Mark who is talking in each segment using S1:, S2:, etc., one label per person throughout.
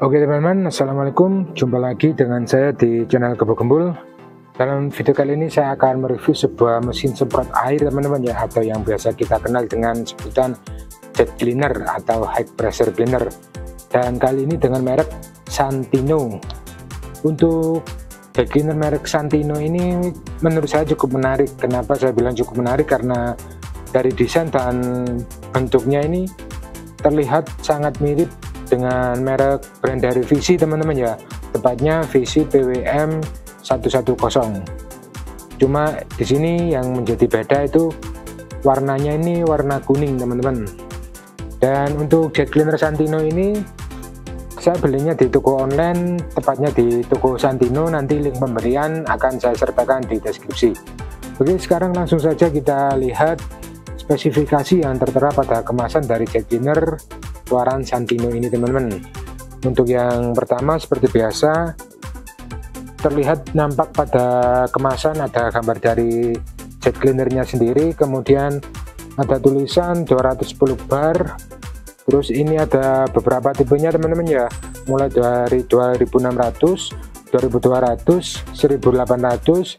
S1: Oke teman-teman, assalamualaikum. Jumpa lagi dengan saya di channel Kebo Gembul. Dalam video kali ini saya akan mereview sebuah mesin semprot air teman-teman ya, atau yang biasa kita kenal dengan sebutan jet cleaner atau high pressure cleaner. Dan kali ini dengan merek Santino. Untuk jet cleaner merek Santino ini menurut saya cukup menarik. Kenapa saya bilang cukup menarik? Karena dari desain dan bentuknya ini terlihat sangat mirip dengan merek brand dari Vichy teman-teman ya, tepatnya Vichy PWM 110. Cuma di sini yang menjadi beda itu warnanya, ini warna kuning teman-teman. Dan untuk jet cleaner Santino ini saya belinya di toko online, tepatnya di toko Santino. Nanti link pembelian akan saya sertakan di deskripsi. Oke, sekarang langsung saja kita lihat spesifikasi yang tertera pada kemasan dari jet cleaner keluaran Santino ini teman-teman. Untuk yang pertama seperti biasa terlihat nampak pada kemasan ada gambar dari jet cleanernya sendiri, kemudian ada tulisan 210 bar. Terus ini ada beberapa tipenya teman-teman ya, mulai dari 2600, 2200, 1800,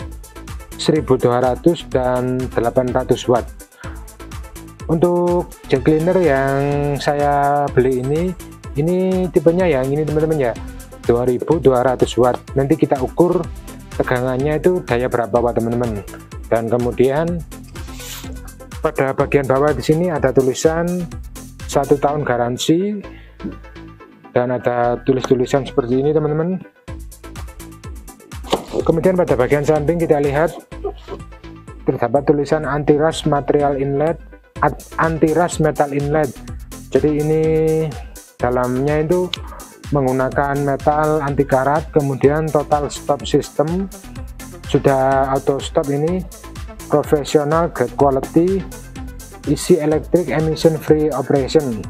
S1: 1200 dan 800 watt. Untuk jet cleaner yang saya beli ini tipenya yang ini teman-teman ya, 2200 watt. Nanti kita ukur tegangannya itu daya berapa watt teman-teman. Dan kemudian pada bagian bawah di sini ada tulisan 1 tahun garansi dan ada tulisan seperti ini teman-teman. Kemudian pada bagian samping kita lihat terdapat tulisan anti rust material inlet, anti rust metal inlet. Jadi ini dalamnya itu menggunakan metal anti karat, kemudian total stop system, sudah auto stop, ini professional grade quality, easy electric emission free operation,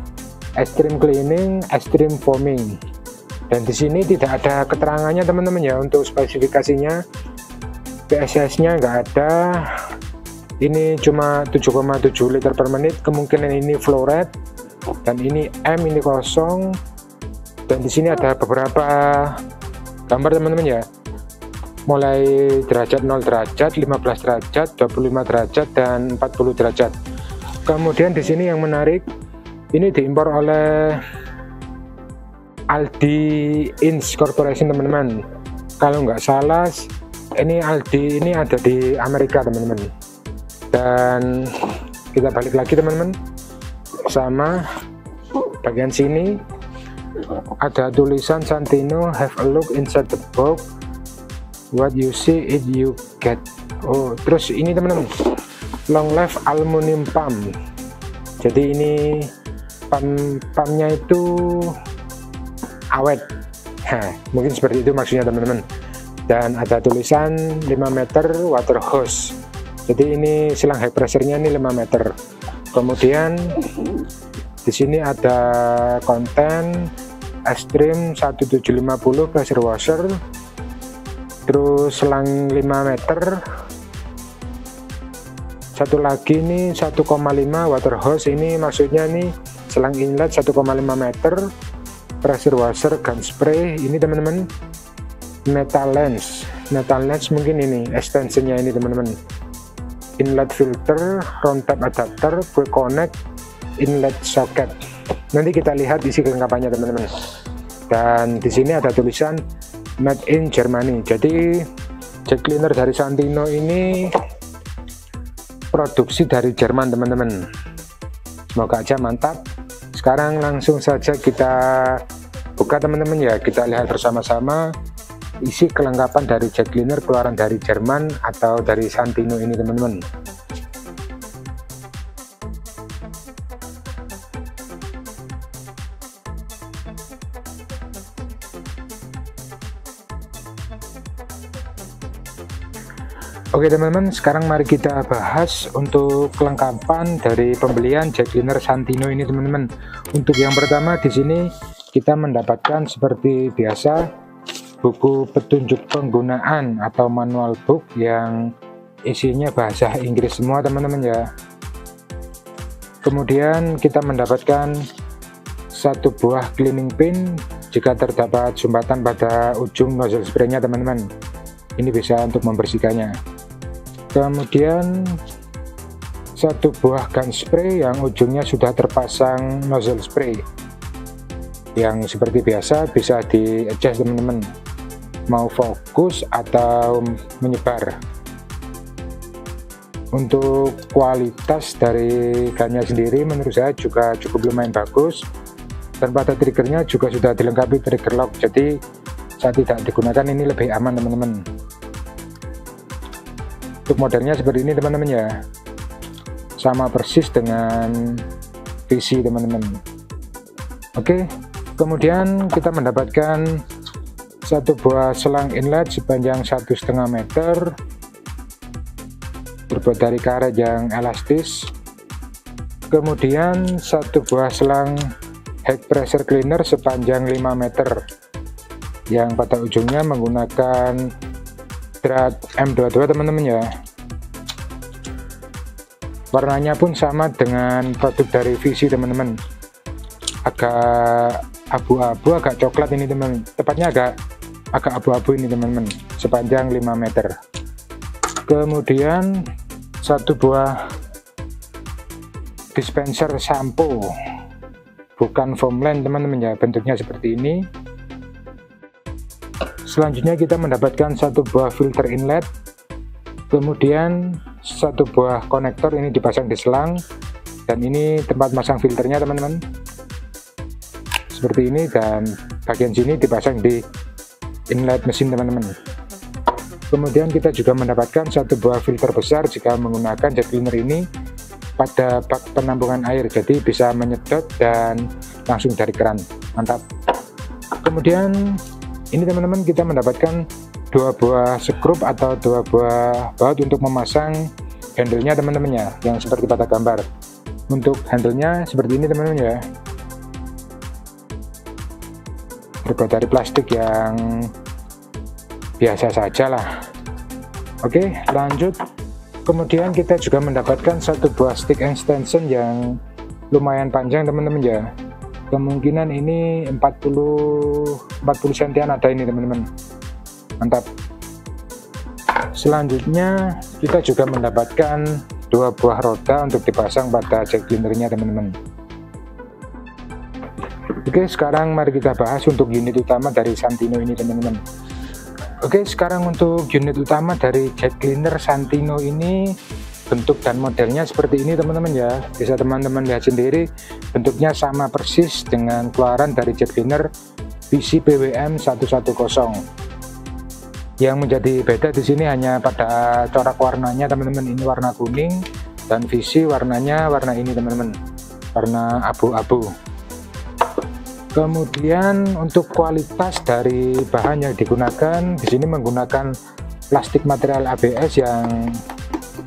S1: extreme cleaning, extreme foaming. Dan di sini tidak ada keterangannya teman-teman ya untuk spesifikasinya. PSS-nya nggak ada. Ini cuma 7,7 liter per menit, kemungkinan ini flow rate, dan ini M, ini kosong. Dan di sini ada beberapa gambar teman-teman ya, mulai derajat 0 derajat, 15 derajat, 25 derajat, dan 40 derajat. Kemudian di sini yang menarik, ini diimpor oleh Aldi Inc Corporation teman-teman. Kalau nggak salah ini Aldi ini ada di Amerika teman-teman. Dan kita balik lagi teman-teman, sama bagian sini ada tulisan Santino, have a look inside the box, what you see it you get. Oh, terus ini teman-teman, long life aluminium pump. Jadi ini pumpnya itu awet. Mungkin seperti itu maksudnya teman-teman. Dan ada tulisan 5 meter water hose. Jadi ini silang high pressure-nya ini 5 meter. Kemudian di sini ada konten Extreme 1750 pressure washer. Terus selang 5 meter. Satu lagi ini 1,5 water hose, ini maksudnya nih selang inlet 1,5 meter. Pressure washer gun spray ini teman-teman. Metal lens mungkin ini extensionnya ini teman-teman. Inlet filter, round tap adapter, quick connect, inlet socket. Nanti kita lihat isi kelengkapannya teman-teman. Dan di sini ada tulisan made in Germany. Jadi jet cleaner dari Santino ini produksi dari Jerman teman-teman. Semoga aja mantap. Sekarang langsung saja kita buka teman-teman ya, kita lihat bersama-sama isi kelengkapan dari jet cleaner keluaran dari Jerman atau dari Santino ini teman-teman. Oke teman-teman, sekarang mari kita bahas untuk kelengkapan dari pembelian jet cleaner Santino ini teman-teman. Untuk yang pertama di sini kita mendapatkan seperti biasa buku petunjuk penggunaan atau manual book yang isinya bahasa Inggris semua teman-teman ya. Kemudian kita mendapatkan satu buah cleaning pin jika terdapat sumbatan pada ujung nozzle spraynya teman-teman. Ini bisa untuk membersihkannya. Kemudian satu buah gun spray yang ujungnya sudah terpasang nozzle spray, yang seperti biasa bisa di adjust teman-teman, mau fokus atau menyebar. Untuk kualitas dari gunnya sendiri menurut saya juga cukup lumayan bagus, dan pada triggernya juga sudah dilengkapi trigger lock, jadi saat tidak digunakan ini lebih aman teman-teman. Untuk modelnya seperti ini teman-teman ya, sama persis dengan VC teman-teman. Oke, kemudian kita mendapatkan satu buah selang inlet sepanjang 1,5 meter, terbuat dari karet yang elastis. Kemudian satu buah selang head pressure cleaner sepanjang 5 meter, yang pada ujungnya menggunakan drat M22 teman-teman ya. Warnanya pun sama dengan produk dari VC teman-teman, agak abu-abu, agak coklat ini teman, tepatnya agak abu-abu ini teman-teman, sepanjang 5 meter. Kemudian satu buah dispenser sampo, bukan foam line teman-teman ya, bentuknya seperti ini. Selanjutnya kita mendapatkan satu buah filter inlet, kemudian satu buah konektor ini dipasang di selang, dan ini tempat masang filternya teman-teman, seperti ini, dan bagian sini dipasang di inlet mesin teman-teman. Kemudian kita juga mendapatkan satu buah filter besar jika menggunakan jet cleaner ini pada bak penampungan air, jadi bisa menyedot dan langsung dari keran, mantap. Kemudian ini teman-teman kita mendapatkan dua buah skrup atau dua buah baut untuk memasang handle-nya teman-teman ya, yang seperti pada gambar. Untuk handle-nya seperti ini teman-teman ya, terbuat dari plastik yang biasa saja lah. Oke, lanjut. Kemudian kita juga mendapatkan satu buah stick extension yang lumayan panjang teman-teman ya, kemungkinan ini 40 cm ada ini teman-teman, mantap. Selanjutnya kita juga mendapatkan dua buah roda untuk dipasang pada jet cleanernya teman-teman. Oke, sekarang mari kita bahas untuk unit utama dari Santino ini teman-teman. Oke, sekarang untuk unit utama dari jet cleaner Santino ini, bentuk dan modelnya seperti ini teman-teman ya. Bisa teman-teman lihat sendiri, bentuknya sama persis dengan keluaran dari jet cleaner VC PWM 110. Yang menjadi beda di sini hanya pada corak warnanya teman-teman. Ini warna kuning, dan VC warnanya warna ini teman-teman, warna abu-abu. Kemudian untuk kualitas dari bahan yang digunakan di sini menggunakan plastik material ABS yang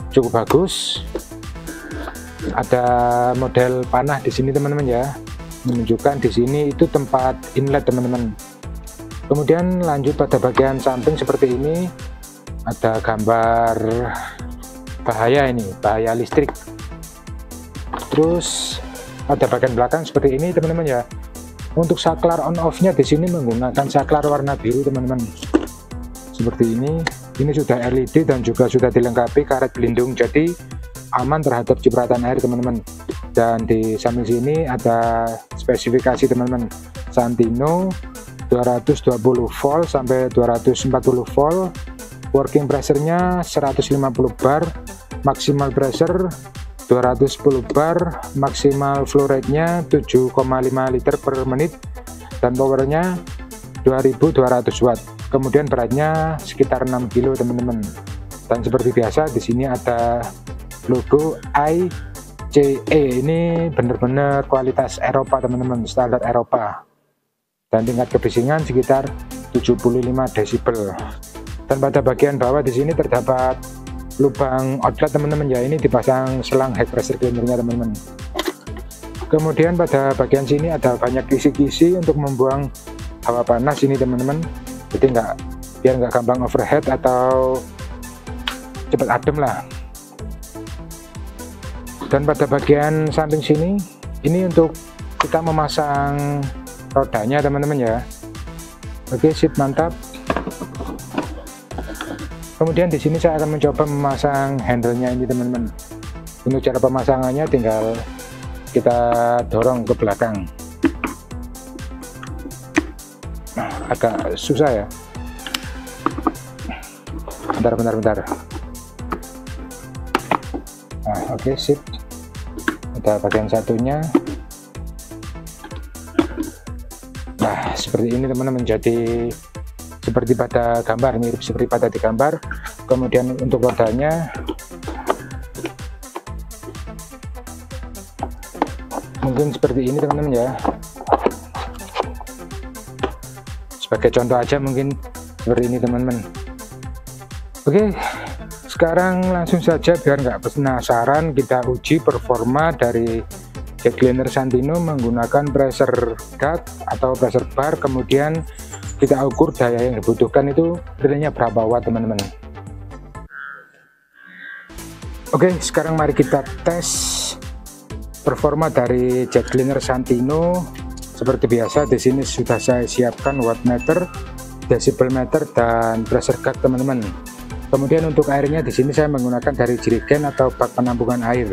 S1: cukup bagus. Ada model panah di sini teman-teman ya, menunjukkan di sini itu tempat inlet teman-teman. Kemudian lanjut pada bagian samping seperti ini, ada gambar bahaya ini, bahaya listrik. Terus pada bagian belakang seperti ini teman-teman ya. Untuk saklar on off-nya di sini menggunakan saklar warna biru teman-teman, seperti ini. Ini sudah LED dan juga sudah dilengkapi karet pelindung, jadi aman terhadap cipratan air teman-teman. Dan di samping sini ada spesifikasi teman-teman, Santino 220 volt sampai 240 volt, working pressure-nya 150 bar, maximal pressure 210 bar, maksimal flow rate-nya 7,5 liter per menit, dan powernya 2200 watt. Kemudian beratnya sekitar 6 kilo teman-teman. Dan seperti biasa di sini ada logo ICE, ini benar-benar kualitas Eropa teman-teman, standar Eropa. Dan tingkat kebisingan sekitar 75 desibel. Dan pada bagian bawah di sini terdapat lubang outlet teman-teman ya, ini dipasang selang head pressure cleanernya teman-teman. Kemudian pada bagian sini ada banyak kisi-kisi untuk membuang hawa panas ini teman-teman, jadi biar nggak gampang overheat atau cepat adem lah. Dan pada bagian samping sini ini untuk kita memasang rodanya teman-teman ya. Oke, sip, mantap. Kemudian di sini saya akan mencoba memasang handle-nya ini teman-teman. Untuk cara pemasangannya tinggal kita dorong ke belakang. Agak susah ya. Bentar. Nah, oke, sip. Udah bagian satunya. Nah, seperti ini teman-teman, jadi seperti pada gambar, mirip seperti pada di gambar. Kemudian untuk rodanya mungkin seperti ini teman-teman ya. Sebagai contoh aja mungkin seperti ini teman-teman. Oke, sekarang langsung saja biar nggak penasaran, kita uji performa dari jet cleaner Santino menggunakan pressure gauge atau pressure bar. Kemudian kita ukur daya yang dibutuhkan itu realnya berapa watt teman-teman. Oke, sekarang mari kita tes performa dari jet cleaner Santino. Seperti biasa di sini sudah saya siapkan wattmeter, decibel meter, dan pressure gauge teman-teman. Kemudian untuk airnya di sini saya menggunakan dari jerigen atau bak penampungan air.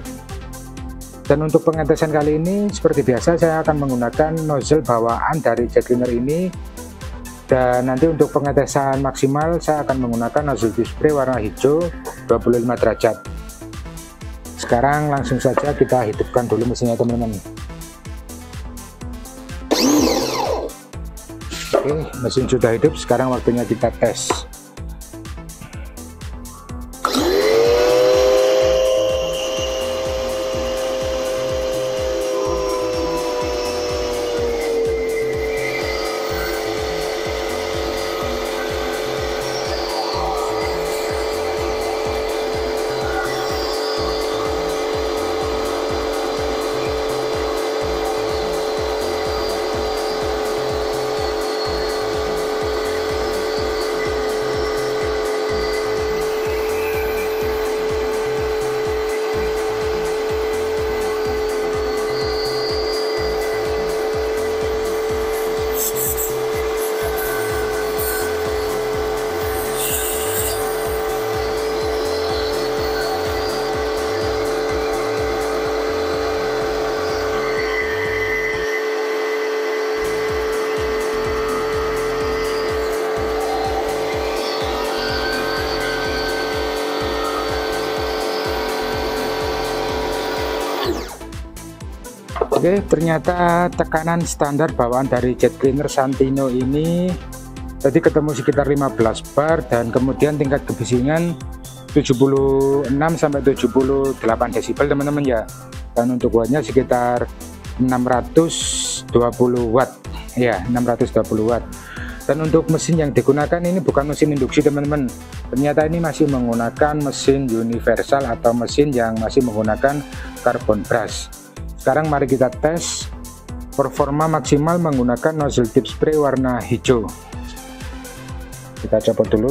S1: Dan untuk pengetesan kali ini seperti biasa saya akan menggunakan nozzle bawaan dari jet cleaner ini. Dan nanti untuk pengetesan maksimal saya akan menggunakan nozzle tip spray warna hijau 25 derajat. Sekarang langsung saja kita hidupkan dulu mesinnya teman-teman. Oke, mesin sudah hidup, sekarang waktunya kita tes. Oke, ternyata tekanan standar bawaan dari jet cleaner Santino ini tadi ketemu sekitar 15 bar, dan kemudian tingkat kebisingan 76 sampai 78 desibel teman-teman ya. Dan untuk wattnya sekitar 620 watt ya, 620 watt. Dan untuk mesin yang digunakan ini bukan mesin induksi teman-teman, ternyata ini masih menggunakan mesin universal atau mesin yang masih menggunakan carbon brush. Sekarang mari kita tes performa maksimal menggunakan nozzle tip spray warna hijau. Kita copot dulu.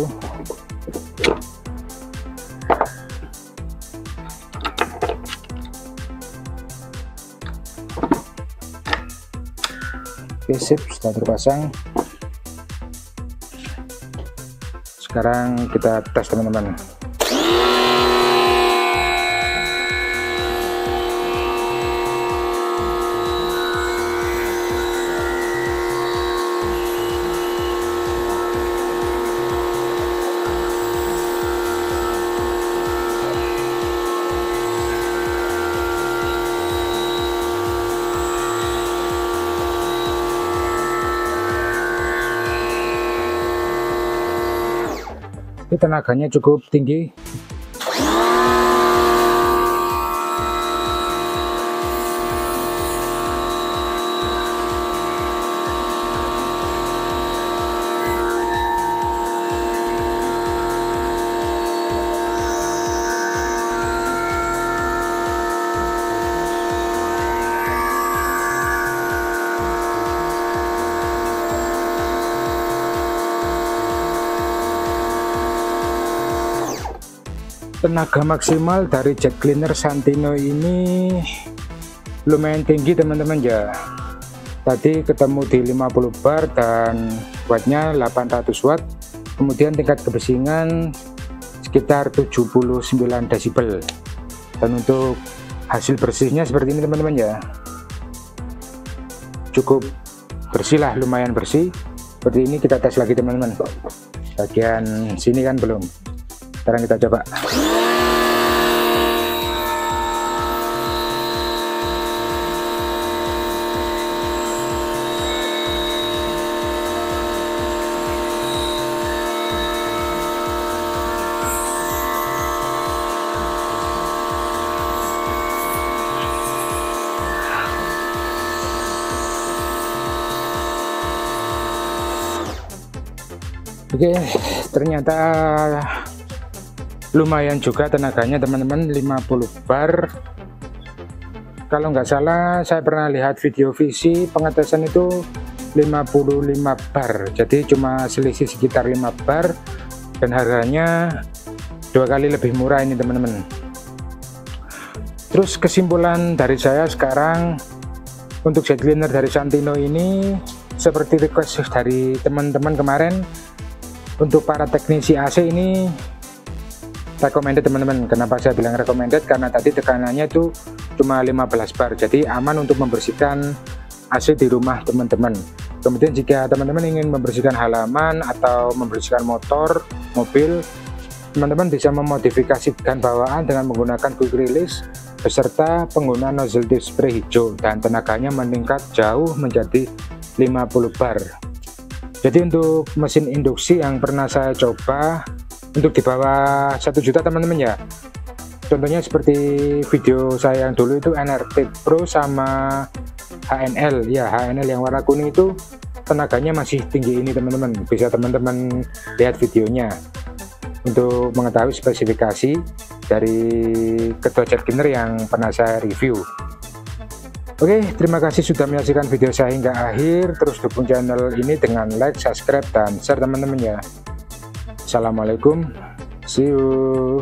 S1: Oke, sip, sudah terpasang. Sekarang kita tes teman-teman. Ini tenaganya cukup tinggi. Tenaga maksimal dari jet cleaner Santino ini lumayan tinggi teman-teman ya. tadi ketemu di 50 bar dan wattnya 800 watt, kemudian tingkat kebersihan sekitar 79 desibel, dan untuk hasil bersihnya seperti ini teman-teman ya, cukup bersih lah, lumayan bersih. Seperti ini kita tes lagi teman-teman, bagian sini kan belum, sekarang kita coba. Oke, ternyata lumayan juga tenaganya teman-teman, 50 bar. Kalau nggak salah saya pernah lihat video VC pengetesan itu 55 bar, jadi cuma selisih sekitar 5 bar, dan harganya 2 kali lebih murah ini teman-teman. Terus kesimpulan dari saya sekarang untuk jet cleaner dari Santino ini, seperti request dari teman-teman kemarin, untuk para teknisi AC ini recommended teman-teman. Kenapa saya bilang recommended? Karena tadi tekanannya itu cuma 15 bar, jadi aman untuk membersihkan AC di rumah teman-teman. Kemudian jika teman-teman ingin membersihkan halaman atau membersihkan motor, mobil, teman-teman bisa memodifikasikan bawaan dengan menggunakan quick release beserta penggunaan nozzle tip spray hijau, dan tenaganya meningkat jauh menjadi 50 bar. Jadi untuk mesin induksi yang pernah saya coba untuk di bawah 1 juta teman-teman ya, contohnya seperti video saya yang dulu itu NRT Pro sama HNL ya, HNL yang warna kuning itu tenaganya masih tinggi ini teman-teman, bisa teman-teman lihat videonya untuk mengetahui spesifikasi dari kedua jet cleaner yang pernah saya review. Oke, terima kasih sudah menyaksikan video saya hingga akhir. Terus dukung channel ini dengan like, subscribe, dan share teman-teman ya. Assalamualaikum, see you.